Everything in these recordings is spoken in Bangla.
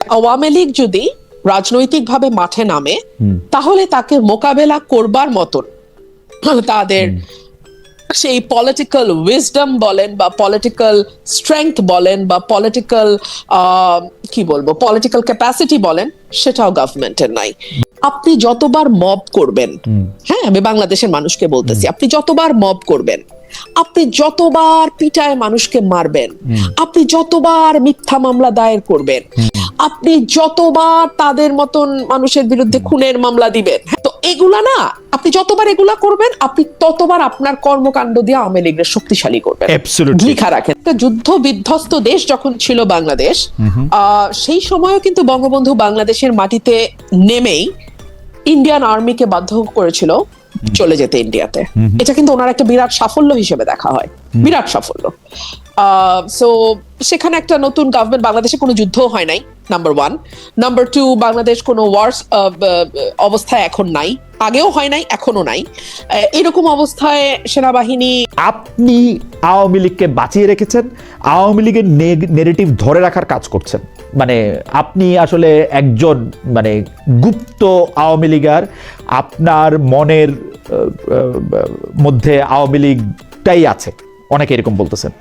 আওয়ামী লীগ যদি রাজনৈতিকভাবে মাঠে নামে তাহলে তাকে মোকাবেলা করবার মতন তাদের সেই পলিটিক্যাল উইজডম বলেন বা পলিটিক্যাল স্ট্রেংথ বলেন বা পলিটিক্যাল কি বলবো পলিটিক্যাল ক্যাপাসিটি বলেন, সেটাও গভর্নমেন্টের নাই। আপনি যতবার মব করবেন, হ্যাঁ আমি বাংলাদেশের মানুষকে বলতেছি, আপনি যতবার মব করবেন, আপনি যতবার পিটায় মানুষকে মারবেন, আপনি যতবার মিথ্যা মামলা দায়ের করবেন, আপনি যতবার তাদের মতন মানুষের বিরুদ্ধে খুনের মামলা দিবেন, তো এগুলা না আপনি যতবার এগুলা করবেন আপনি ততবার আপনার কর্মকাণ্ড দিয়ে আওয়ামী লীগের শক্তিশালী করবেন। লিখা রাখেন, একটা যুদ্ধ বিধ্বস্ত দেশ যখন ছিল বাংলাদেশ, সেই সময়ও কিন্তু বঙ্গবন্ধু বাংলাদেশের মাটিতে নেমেই ইন্ডিয়ান আর্মিকে বাধ্য করেছিল চলে যেতে ইন্ডিয়াতে। এটা কিন্তু ওনার একটা বিরাট সাফল্য হিসেবে দেখা হয়, বিরাট সাফল্য। সো সেখানে একটা নতুন গভর্নমেন্ট, বাংলাদেশে কোনো যুদ্ধ হয় নাই, number one. Number two, Bangladesh কোনো ওয়ার্স অবস্থায় এখন নাই, আগেও হয় নাই, এখনো নাই। এরকম অবস্থায় সেনাবাহিনী, আপনি আওয়ামী লীগকে বাঁচিয়ে রেখেছেন, আওয়ামী লীগের নেগেটিভ ধরে রাখার কাজ করছেন। মানে আপনি আসলে একজন মানে গুপ্ত আওয়ামী লীগার, আপনার মনের মধ্যে আওয়ামী লীগটাই আছে, অনেকে এরকম বলতেছেন।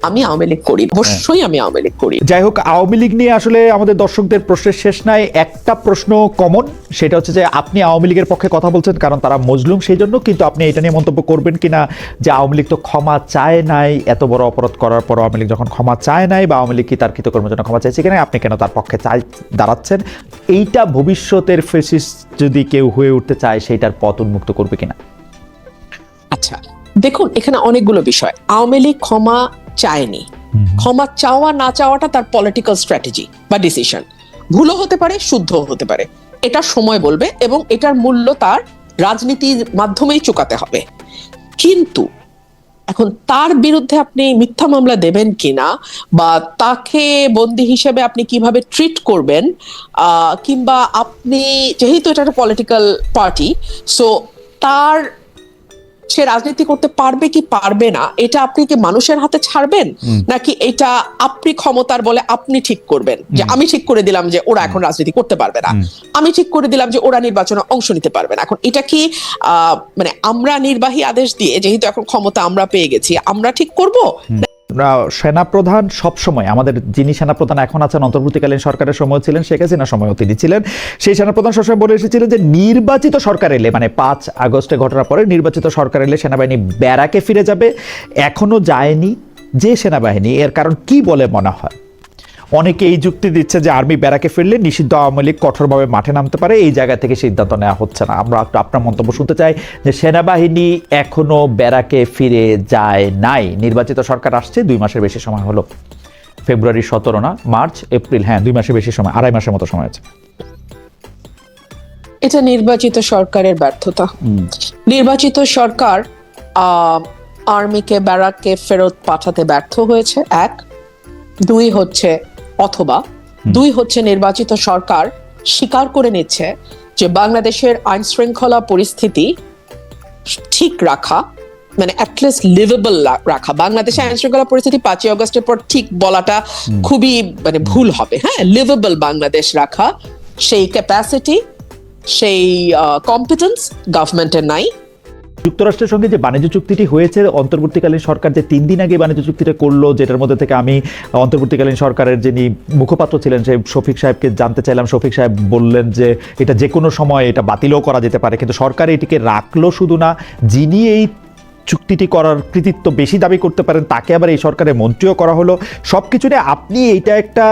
আমি আওয়ামী লীগ করি, অবশ্যই আমি আওয়ামী লীগ করি। যাই হোক, আওয়ামী লীগ নিয়ে আসলে আমাদের দর্শকদের প্রশ্নের শেষ নাই। একটা প্রশ্ন কমন, সেটা হচ্ছে যে আপনি আওয়ামী লীগের পক্ষে কথা বলছেন কারণ তারা মজলুম সেই জন্য, কিন্তু আপনি এটা নিয়ে মন্তব্য করবেন কিনা যে আওয়ামী লীগ তো ক্ষমা চায় নাই, এত বড় অপরাধ করার পর আওয়ামী লীগ যখন ক্ষমা চায় নাই, বা আওয়ামী লীগ কি তার কৃতকর্মের জন্য ক্ষমা চাইছে কিনা, আপনি কেন তার পক্ষে দাঁড়াচ্ছেন? এইটা ভবিষ্যতের ফেসিস্ট যদি কেউ হয়ে উঠতে চায় সেইটার পথ উন্মুক্ত করবে কিনা? আচ্ছা দেখুন, এখানে অনেকগুলো বিষয়। আওয়ামী লীগ ক্ষমা চায়নি, ক্ষমা চাওয়া না চাওয়াটা তার পলিটিক্যাল স্ট্র্যাটেজি বা ডিসিশন। ভুলও হতে পারে, শুদ্ধ হতে পারে, এটা সময় বলবে, এবং এটার মূল্য তার রাজনীতির মাধ্যমেই চুকাতে হবে। কিন্তু এখন তার বিরুদ্ধে আপনি মিথ্যা মামলা দেবেন কিনা, বা তাকে বন্দী হিসেবে আপনি কিভাবে ট্রিট করবেন, কিংবা আপনি যেহেতু এটা একটা পলিটিক্যাল পার্টি, সো তার সে রাজনীতি করতে পারবে কি পারবে না এটা আপনি কি মানুষের হাতে ছাড়বেন, নাকি এটা আপনি ক্ষমতার বলে আপনি ঠিক করবেন যে আমি ঠিক করে দিলাম যে ওরা এখন রাজনীতি করতে পারবে না, আমি ঠিক করে দিলাম যে ওরা নির্বাচনে অংশ নিতে পারবে না। এখন এটা কি মানে আমরা নির্বাহী আদেশ দিয়ে, যেহেতু এখন ক্ষমতা আমরা পেয়ে গেছি, আমরা ঠিক করব? সেনাপ্রধান সবসময়, আমাদের যিনি সেনাপ্রধান এখন আছেন, অন্তর্বর্তীকালীন সরকারের সময় ছিলেন, শেখ হাসিনার সময়ও তিনি ছিলেন, সেই সেনাপ্রধান সবসময় বলে এসেছিলেন যে নির্বাচিত সরকার এলে, মানে 5 আগস্টে ঘটনার পরে নির্বাচিত সরকার এলে সেনাবাহিনী ব্যারাকে ফিরে যাবে। এখনো যায়নি যে সেনাবাহিনী, এর কারণ কি বলে মনে হয়? অনেকে এই যুক্তি দিচ্ছে যে আর্মি ব্যারাকে ফিরলে নিষিদ্ধ আওয়ামী লীগ কঠোরভাবে মাঠে নামতে পারে, এই জায়গা থেকে সিদ্ধান্ত নেওয়া হচ্ছে না। আমরা একটু আপনার মন্তব্য শুনতে চাই যে সেনাবাহিনী এখনো ব্যারাকে ফিরে যায় নাই, নির্বাচিত সরকার আসছে, 2 মাসের বেশি সময় হলো, ফেব্রুয়ারি 17 না, মার্চ এপ্রিল, হ্যাঁ 2 মাসের বেশি সময়, 2.5 মাসের মতো সময় আছে। এটা নির্বাচিত সরকারের ব্যর্থতা। নির্বাচিত সরকার আর্মিকে ব্যারাকে ফেরত পাঠাতে ব্যর্থ হয়েছে, 1। 2 হচ্ছে নির্বাচিত সরকার স্বীকার করে নিচ্ছে যে বাংলাদেশের আইন শৃঙ্খলা পরিস্থিতি ঠিক রাখা, মানে অ্যাটলিস্ট লিভেবল রাখা। বাংলাদেশের আইন শৃঙ্খলা পরিস্থিতি 5ই আগস্টের পর ঠিক বলাটা খুবই মানে ভুল হবে, হ্যাঁ, লিভেবল বাংলাদেশ রাখা, সেই ক্যাপাসিটি, সেই কম্পিটেন্স গভর্নমেন্টের নাই। যুক্তরাষ্ট্রের সঙ্গে যে বাণিজ্য চুক্তিটি হয়েছে, অন্তর্বর্তীকালীন সরকার যে 3 দিন আগে বাণিজ্য চুক্তিটা করলো, যেটার মধ্যে থেকে আমি অন্তর্বর্তীকালীন সরকারের যিনি মুখপাত্র ছিলেন সেই শফিক সাহেবকে জানতে চাইলাম, শফিক সাহেব বললেন যে এটা যে কোনো সময় এটা বাতিলও করা যেতে পারে, কিন্তু সরকার এটিকে রাখলো। শুধু না, যিনি এই চুক্তিটি করার কৃতিত্ব বেশি দাবি করতে পারেন তাকে আবার এই সরকারের মন্ত্রীও করা হলো। সব কিছু নিয়ে আপনি এইটা একটা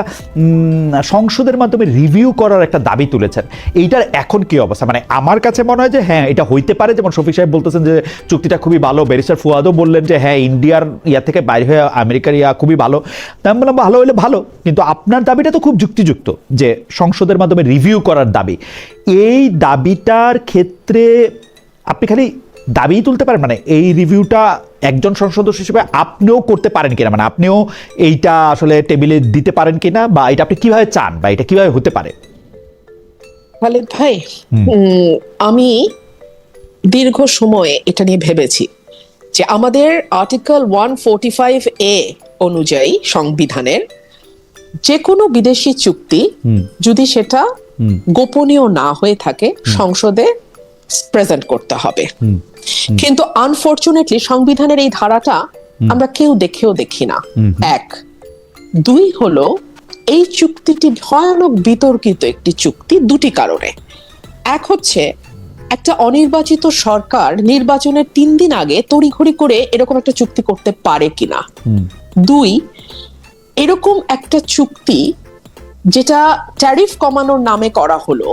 সংসদের মাধ্যমে রিভিউ করার একটা দাবি তুলেছেন, এইটার এখন কি অবস্থা? মানে আমার কাছে মনে হয় যে হ্যাঁ এটা হইতে পারে, যেমন শফিক সাহেব বলতেছেন যে চুক্তিটা খুবই ভালো, ব্যারিস্টার ফুয়াদও বললেন যে হ্যাঁ ইন্ডিয়ার থেকে বাইরে হয়ে আমেরিকার খুবই ভালো। আমি বললাম ভালো হলে ভালো, কিন্তু আপনার দাবিটা তো খুব যুক্তিযুক্ত যে সংসদের মাধ্যমে রিভিউ করার দাবি। এই দাবিটার ক্ষেত্রে আপনি খালি দাবি তুলতে পারেন, মানে এই রিভিউটা একজন সংসদ সদস্য হিসেবে আপনিও করতে পারেন কিনা, মানে আপনিও এইটা আসলে টেবিলে দিতে পারেন কিনা, বা এটা আপনি কিভাবে চান, বা এটা কিভাবে হতে পারে? খালিদ ভাই, আমি দীর্ঘ সময়ে এটা নিয়ে ভেবেছি যে আমাদের আর্টিকেল 145A অনুযায়ী সংবিধানের যে কোনো বিদেশি চুক্তি যদি সেটা গোপনীয় না হয়ে থাকে সংসদে প্রেজেন্ট করতে হবে। কিন্তু আনফরচুনেটলি সংবিধানের এই ধারাটা আমরা কেউ দেখি না। এক, দুই হলো এই চুক্তিটি ভয়ানক বিতর্কিত একটি চুক্তি দুটি কারণে। এক হচ্ছে একটা অনির্বাচিত সরকার নির্বাচনের 3 দিন আগে তড়িঘড়ি করে এরকম একটা চুক্তি করতে পারে কিনা। দুই, এরকম একটা চুক্তি যেটা ট্যারিফ কমানোর নামে করা হলো,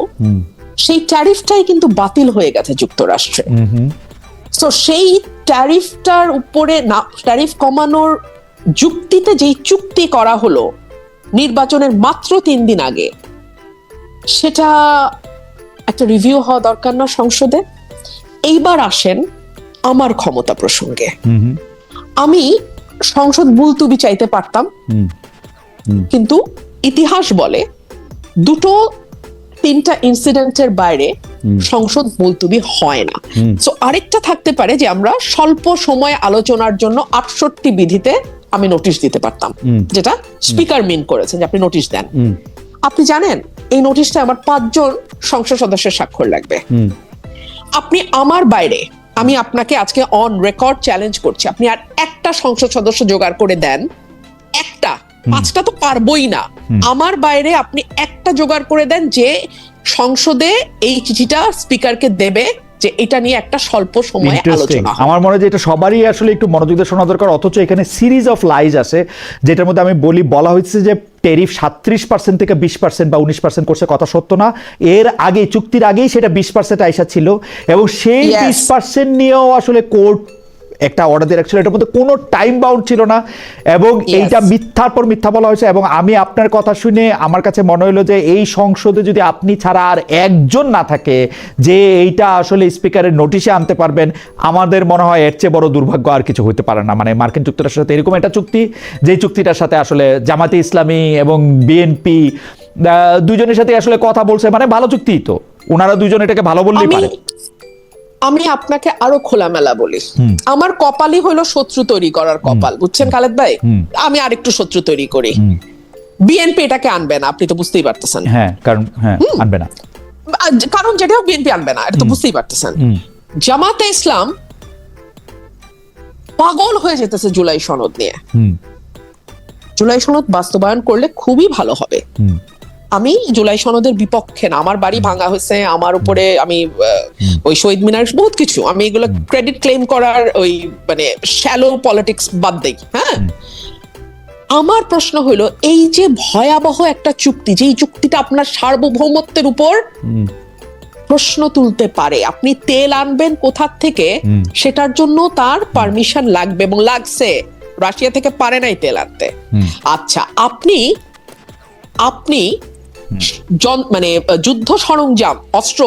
সেই ট্যারিফটাই কিন্তু বাতিল হয়ে গেছে যুক্তরাষ্ট্রে। তো সেই ট্যারিফটার উপরে না, ট্যারিফ কমানোর যুক্তিতে যেই চুক্তি করা হলো নির্বাচনের মাত্র 3 দিন আগে, সেটা একটা রিভিউ হওয়া দরকার না সংসদে? এইবার আসেন আমার ক্ষমতা প্রসঙ্গে। আমি সংসদ মুলতুবি চাইতে পারতাম, কিন্তু ইতিহাস বলে 2-3টা ইনসিডেন্টের বাইরে সংসদ মুলতুবি হয় না। সো আরেকটা থাকতে পারে যে আমরা স্বল্প সময় আলোচনার জন্য 68 বিধিতে আমি নোটিশ দিতে পারতাম, যেটা স্পিকার মিন করেছেন যে আপনি নোটিশ দেন। আপনি জানেন এই নোটিশটা আমার 5 জন সংসদ সদস্যের স্বাক্ষর লাগবে। আপনি আমার বাইরে, আমি আপনাকে আজকে অন রেকর্ড চ্যালেঞ্জ করছি, আপনি আর একটা সংসদ সদস্য জোগাড় করে দেন, একটা, 5টা তো পারবই না, আমার বাইরে আপনি একটা জোগাড় করে দেন যে সংসদে এই চিঠিটা স্পিকারকে দেবে যে এটা নিয়ে একটা স্বল্প সময়ে আলোচনা। আমার মনে হয় যে এটা সবারই আসলে একটু মনোযোগ দিয়ে শোনা দরকার। অথচ এখানে সিরিজ অফ লাইজ আছে, যেটার মধ্যে আমি বলা হয়েছে যে ট্যারিফ 37% থেকে 20% বা 19% করছে, কথা সত্য না। এর আগে, চুক্তির আগেই সেটা 20% আইসা ছিল, এবং সেই 20% নিয়েও আসলে কোর্ট একটা অর্ডার দিয়ে রাখছিল, এটার মধ্যে কোনো টাইম বাউন্ড ছিল না, এবং এইটা মিথ্যার পর মিথ্যা বলা হয়েছে। এবং আমি আপনার কথা শুনে আমার কাছে মনে হলো যে এই সংসদে যদি আপনি ছাড়া আর একজন না থাকে যে এইটা আসলে স্পিকারের নোটিশে আনতে পারবেন, আমাদের মনে হয় এর চেয়ে বড় দুর্ভাগ্য আর কিছু হতে পারে না। মানে মার্কিন যুক্তরাষ্ট্রের সাথে এরকম একটা চুক্তি, যে চুক্তিটার সাথে আসলে জামাতে ইসলামী এবং বিএনপি দুইজনের সাথে আসলে কথা বলছে, মানে ভালো চুক্তি তো, ওনারা দুইজন এটাকে ভালো বললেই পারে। আমি আপনাকে আরো খোলামেলা বলি, আমার কপালই হলো শত্রু তৈরি করার কপাল, বুঝছেন খালেদ ভাই? আমি আরেকটু শত্রু তৈরি করি। বিএনপি এটাকে আনবে না, আপনি তো বুঝতেই পারতেছেন। হ্যাঁ, কারণ আনবে না, কারণ যেটাও বিএনপি আনবে না, এটা তো বুঝতেই পারতেছেন। জামাতে ইসলাম পাগল হয়ে যেতেছে জুলাই সনদ নিয়ে। জুলাই সনদ বাস্তবায়ন করলে খুবই ভালো হবে। আমি জুলাই সনদের বিপক্ষে না, আমার বাড়ি ভাঙা হয়েছে, আমার উপরে আমি ওই শহীদ মিনার বহুত কিছু, আমি এগুলো ক্রেডিট ক্লেম করার ওই মানে শ্যালো পলিটিক্স বাদ দেই। হ্যাঁ, আমার প্রশ্ন হলো এই যে ভয়াবহ একটা চুক্তি, যেই চুক্তিটা আপনার সার্বভৌমত্বের উপর প্রশ্ন তুলতে পারে, আপনি তেল আনবেন কোথা থেকে সেটার জন্য তার পারমিশন লাগবে, এবং লাগছে। রাশিয়া থেকে পারে নাই তেল আনতে। আচ্ছা, আপনি মানে যুদ্ধ সরঞ্জাম, অস্ত্র,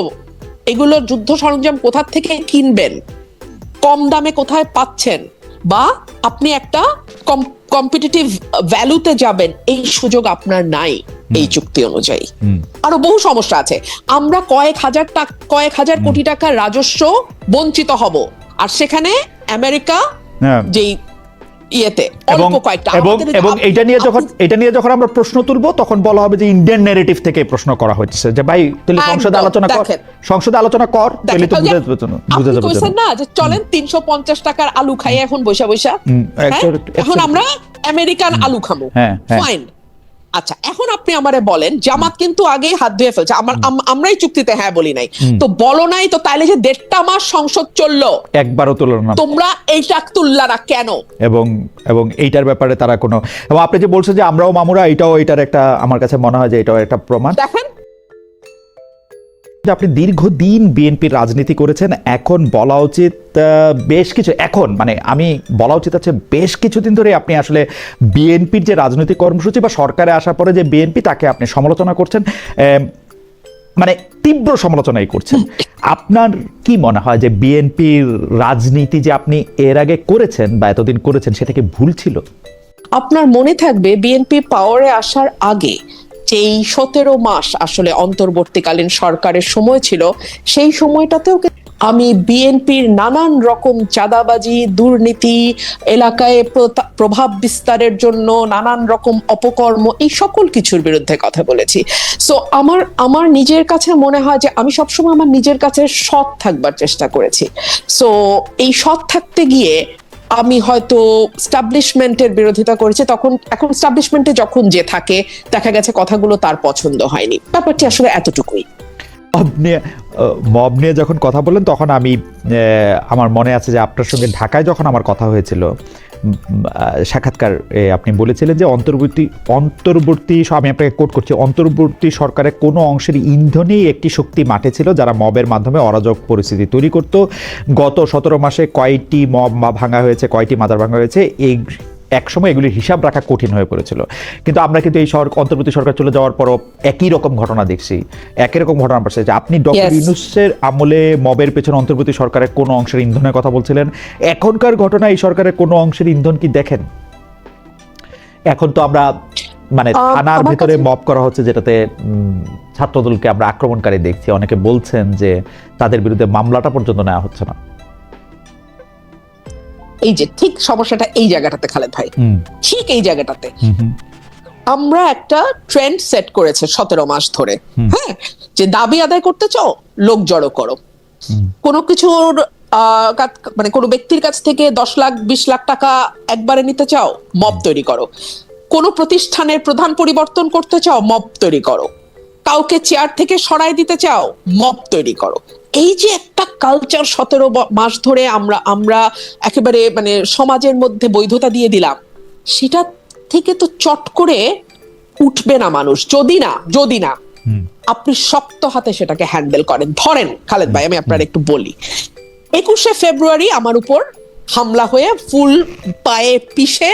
এগুলো যুদ্ধ সরঞ্জাম কোথা থেকে কিনবেন, কম দামে কোথায় পাচ্ছেন, বা আপনি একটা কম্পিটিটিভ ভ্যালুতে যাবেন, এই সুযোগ আপনার নাই এই চুক্তি অনুযায়ী। আরো বহু সমস্যা আছে। আমরা কয়েক হাজার কোটি টাকার রাজস্ব বঞ্চিত হব, আর সেখানে আমেরিকা যেই ইয়েতে অল্প কয়েকটা, এবং এটা নিয়ে যখন আমরা প্রশ্ন তুলবো তখন বলা হবে যে ইন্ডিয়ান ন্যারেটিভ থেকে প্রশ্ন করা হচ্ছে, যে ভাই তাহলে সংসদে আলোচনা কর, তাহলে তো বুঝে যাবে না যে চলেন 350 টাকার আলু খাই এখন বৈশা এখন আমরা আমেরিকান আলু খাবো, ফাইন। আচ্ছা, এখন আপনি আমারে বলেন, জামাত কিন্তু আগেই হাত ধুয়ে ফেলছে, আমরাই চুক্তিতে হ্যাঁ বলি নাই, তো বলো নাই তো, তাইলে যে 1.5 মাস সংসদ চললো একবারও তুললো না, তোমরা এইটা তুললা না কেন? এবং এইটার ব্যাপারে তারা কোনো, এবং আপনি যে বলছেন যে আমরাও মামুরা, এটার একটা, আমার কাছে মনে হয় যে এটাও একটা প্রমাণ। দেখেন, আপনি দীর্ঘদিন বিএনপির রাজনীতি করেছেন, এখন বলা উচিত বেশ কিছু, এখন মানে আমি বলা উচিত আছে বেশ কিছুদিন ধরে আপনি আসলে বিএনপির যে রাজনৈতিক কর্মসূচি বা সরকারে আসার পরে যে বিএনপি, তাকে আপনি সমালোচনা করছেন, মানে তীব্র সমালোচনাই করছেন। আপনার কি মনে হয় যে বিএনপির রাজনীতি যে আপনি এর আগে করেছেন বা এতদিন করেছেন, সেটা কি ভুল ছিল? আপনার মনে থাকবে বিএনপি পাওয়ারে আসার আগে যেই 17 মাস আসলে অন্তর্বর্তীকালীন সরকারের সময় ছিল, সেই সময়টাতেও আমি বিএনপির নানান রকম চাঁদাবাজি, দুর্নীতি, এলাকায় প্রভাব বিস্তারের জন্য নানান রকম অপকর্ম, এই সকল কিছুর বিরুদ্ধে কথা বলেছি। সো আমার নিজের কাছে মনে হয় যে আমি সবসময় আমার নিজের কাছে সৎ থাকবার চেষ্টা করেছি। সো এই সৎ থাকতে গিয়ে আমি হয়তো স্টাবলিশমেন্টের বিরোধিতা করেছি, এখন স্টাবলিশমেন্টে যখন যে থাকে দেখা গেছে কথাগুলো তার পছন্দ হয়নি, ব্যাপারটি আসলে এতটুকুই। মব নিয়ে যখন কথা বললেন তখন আমি আমার মনে আছে যে আপনার সঙ্গে ঢাকায় যখন আমার কথা হয়েছিল সাক্ষাৎকার, আপনি বলেছিলেন যে অন্তর্বর্তী আমি আপনাকে কোট করছি, অন্তর্বর্তী সরকারের কোনো অংশের ইন্ধনেই একটি শক্তি মাঠে ছিল যারা মবের মাধ্যমে অরাজক পরিস্থিতি তৈরি করত। গত 17 মাসে কয়টি মব ভাঙা হয়েছে, কয়টি মাজার ভাঙা হয়েছে, এই একসময় এগুলির হিসাব রাখা কঠিন হয়ে পড়েছিল। কিন্তু আমরা কিন্তু এই অন্তর্বর্তী সরকার চলে যাওয়ার পরও একই রকম ঘটনা দেখছি, একই রকম ঘটনা পাচ্ছে। আপনি ডক্টর ইউনূসের আমলে মবের পেছনে অন্তর্বর্তী সরকারের কোনো অংশের ইন্ধনের কথা বলছিলেন, এখনকার ঘটনা এই সরকারের কোনো অংশের ইন্ধন কি দেখেন? এখন তো আমরা মানে থানার ভিতরে মব করা হচ্ছে, যেটাতে ছাত্রদলকে আমরা আক্রমণকারী দেখছি, অনেকে বলছেন যে তাদের বিরুদ্ধে মামলাটা পর্যন্ত নেওয়া হচ্ছে না। এই যে ঠিক সমস্যাটা এই জায়গাটাতে খালেদ ভাই, ঠিক এই জায়গাটাতে আমরা একটা ট্রেন্ড সেট করেছে 17 মাস ধরে, হ্যাঁ, যে দাবি আদায় করতে চাও লোক জড়ো করো, কোনো কিছুর মানে কোনো ব্যক্তির কাছ থেকে 10 লাখ 20 লাখ টাকা একবারে নিতে চাও, মব তৈরি করো, কোনো প্রতিষ্ঠানের প্রধান পরিবর্তন করতে চাও, মব তৈরি করো, কাউকে চেয়ার থেকে সরাই দিতে চাও, মব তৈরি করো। এই যে একটা কালচার 17 মাস ধরে আমরা একেবারে মানে সমাজের মধ্যে বৈধতা দিয়ে দিলাম, সেটা থেকে তো চট করে উঠবে না মানুষ, যদি না আপনি শক্ত হাতে সেটাকে হ্যান্ডেল করেন। ধরেন খালেদ ভাই, আমি আপনার একটু বলি, 21শে ফেব্রুয়ারি আমার উপর হামলা হয়ে ফুল পায়ে পিষে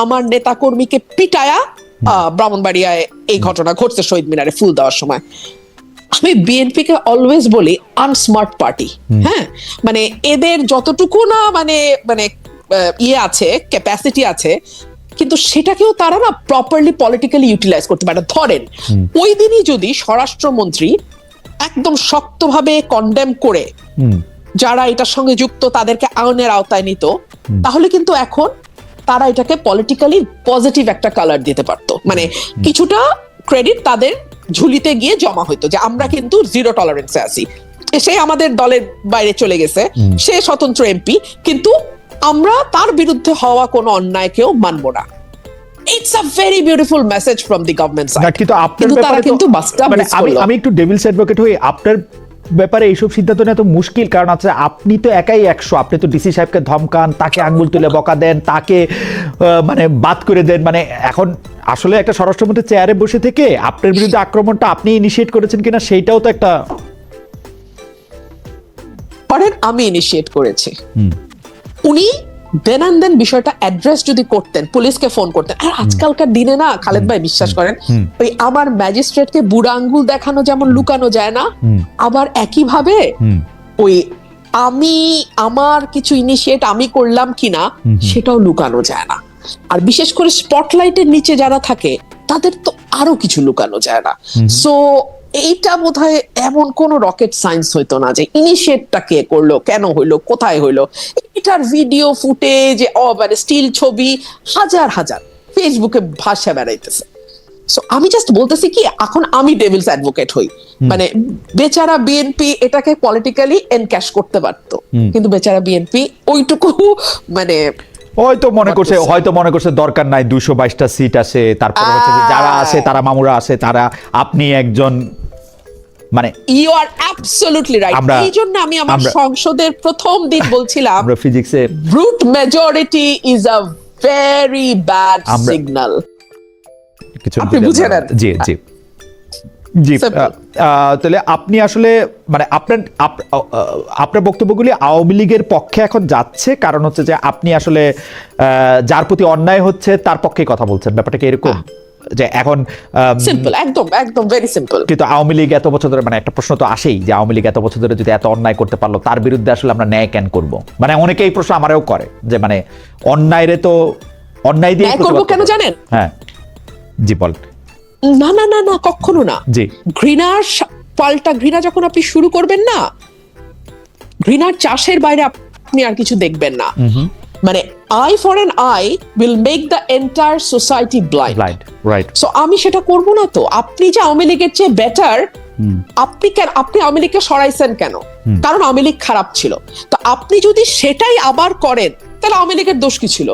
আমার নেতাকর্মীকে পিটায়া ব্রাহ্মণবাড়িয়ায় এই ঘটনা ঘটছে, শহীদ মিনারে ফুল দেওয়ার সময়। আমি বিএনপি কে অলওয়েজ বলি আনস্মার্ট পার্টি, হ্যাঁ, মানে এদের যতটুকু না মানে মানে ইয়ে আছে, ক্যাপাসিটি আছে, কিন্তু সেটাকেও তারা না প্রপারলি পলিটিক্যালি ইউটিলাইজ করতে পারে। ধরেন ওই দিনই যদি স্বরাষ্ট্রমন্ত্রী একদম শক্তভাবে কন্ডেম করে যারা এটার সঙ্গে যুক্ত তাদেরকে আইনের আওতায় নিত, তাহলে কিন্তু এখন তারা এটাকে পলিটিক্যালি পজিটিভ একটা কালার দিতে পারতো, মানে কিছুটা ক্রেডিট তাদের ঝুলিতে গিয়ে জমা হইতো যে আমরা কিন্তু জিরো টলারেন্সে আছি। সে আমাদের দলের বাইরে চলে গেছে, সে স্বতন্ত্র এমপি, কিন্তু আমরা তার বিরুদ্ধে হওয়া কোনো অন্যায়কেও মানব না। It's a very beautiful message from the government side. কিন্তু তারা কিন্তু আমি একটু ডেভিলস অ্যাডভোকেট হই, আপনার ব্যাপারে এইসব সিদ্ধান্ত নেওয়া তো মুশকিল, কারণ আছে আপনি তো একাই 100, আপনি তো ডিসি সাহেবকে ধমকান, তাকে আঙ্গুল তুলে বকা দেন, তাকে মানে বাদ করে দেন, মানে এখন আসলে একটা স্বরাষ্ট্রমন্ত্রী চেয়ারে বসে থেকে আপনার বিরুদ্ধে আক্রমণটা আপনি ইনিশিয়েট করেছেন কিনা সেইটাও তো একটা, আমি ইনিশিয়েট করেছি, উনি দেন বিষয়টা অ্যাড্রেস যদি করতেন, পুলিশকে ফোন করতেন। আর আজকালকার দিনে না খালেদ ভাই, বিশ্বাস করেন, ওই আমার ম্যাজিস্ট্রেটকে বুড়া আঙ্গুল দেখানো যেমন লুকানো যায় না, আবার একই ভাবে ওই আমার কিছু ইনিশিয়েট আমি করলাম কিনা সেটাও লুকানো যায় না। আর বিশেষ করে স্পটলাইটের নিচে যারা থাকে তাদের তো আরো কিছু লুকানো যায় না। সো এইটা বোধহয় এমন কোন রকেট সায়েন্স হইতো না যে ইনিশিয়েটটা কে করলো, কেন হইলো, কোথায় হইলো। এটার ভিডিও ফুটেজ, মানে স্টিল ছবি হাজার হাজার ফেসবুকে ভাষা বেড়াইতেছে। সো আমি জাস্ট বলতেছি কি, এখন আমি ডেভিলস অ্যাডভোকেট হই, মানে বেচারা বিএনপি এটাকে পলিটিক্যালি এনক্যাশ করতে পারতো, কিন্তু বেচারা বিএনপি ওইটুকু মানে হয়তো মনে করছে দরকার নাই, 222টা সিট আছে, তারপরে হচ্ছে যারা আছে তারা মামুরা আছে, তারা আপনি একজন, মানে ইউ আর অ্যাবসলিউটলি রাইট। এই জন্য আমি আমার সংসদের প্রথম দিন বলছিলাম, আমরা ফিজিক্সে brute majority is a very bad signal. আপনি বুঝেন? জি জি জি। তাহলে আপনি আসলে মানে আপনার বক্তব্যগুলি আওয়ামী লীগের পক্ষে এখন যাচ্ছে, কারণ হচ্ছে যে আপনি আসলে যার প্রতি অন্যায় হচ্ছে তার পক্ষে কথা বলছেন, ব্যাপারটা কি এরকম? যে এখন সিম্পল, একদম ভেরি সিম্পল। কিন্তু আওয়ামী লীগ এত বছর ধরে, মানে একটা প্রশ্ন তো আসেই যে আওয়ামী লীগ এত বছর ধরে যদি এত অন্যায় করতে পারলো, তার বিরুদ্ধে আসলে আমরা ন্যায় কেন করবো? মানে অনেকে এই প্রশ্ন আমারও করে যে মানে অন্যায় দিয়ে করবো কেন জানেন? হ্যাঁ জি বল। না কখনো না। জি, ঘৃণা যখন আপনি শুরু করবেন না, ঘৃণার চাষের বাইরে আপনি আর কিছু দেখবেন না। মানে I for an I will make the entire society blind. Right. So আমি সেটা করব না। তো আপনি যে আওয়ামী লীগের চেয়ে বেটার, আপনি আওয়ামী লীগকে সরাইছেন কেন? কারণ আওয়ামী লীগ খারাপ ছিল। তো আপনি যদি সেটাই আবার করেন তাহলে আওয়ামী লীগের দোষ কি ছিল?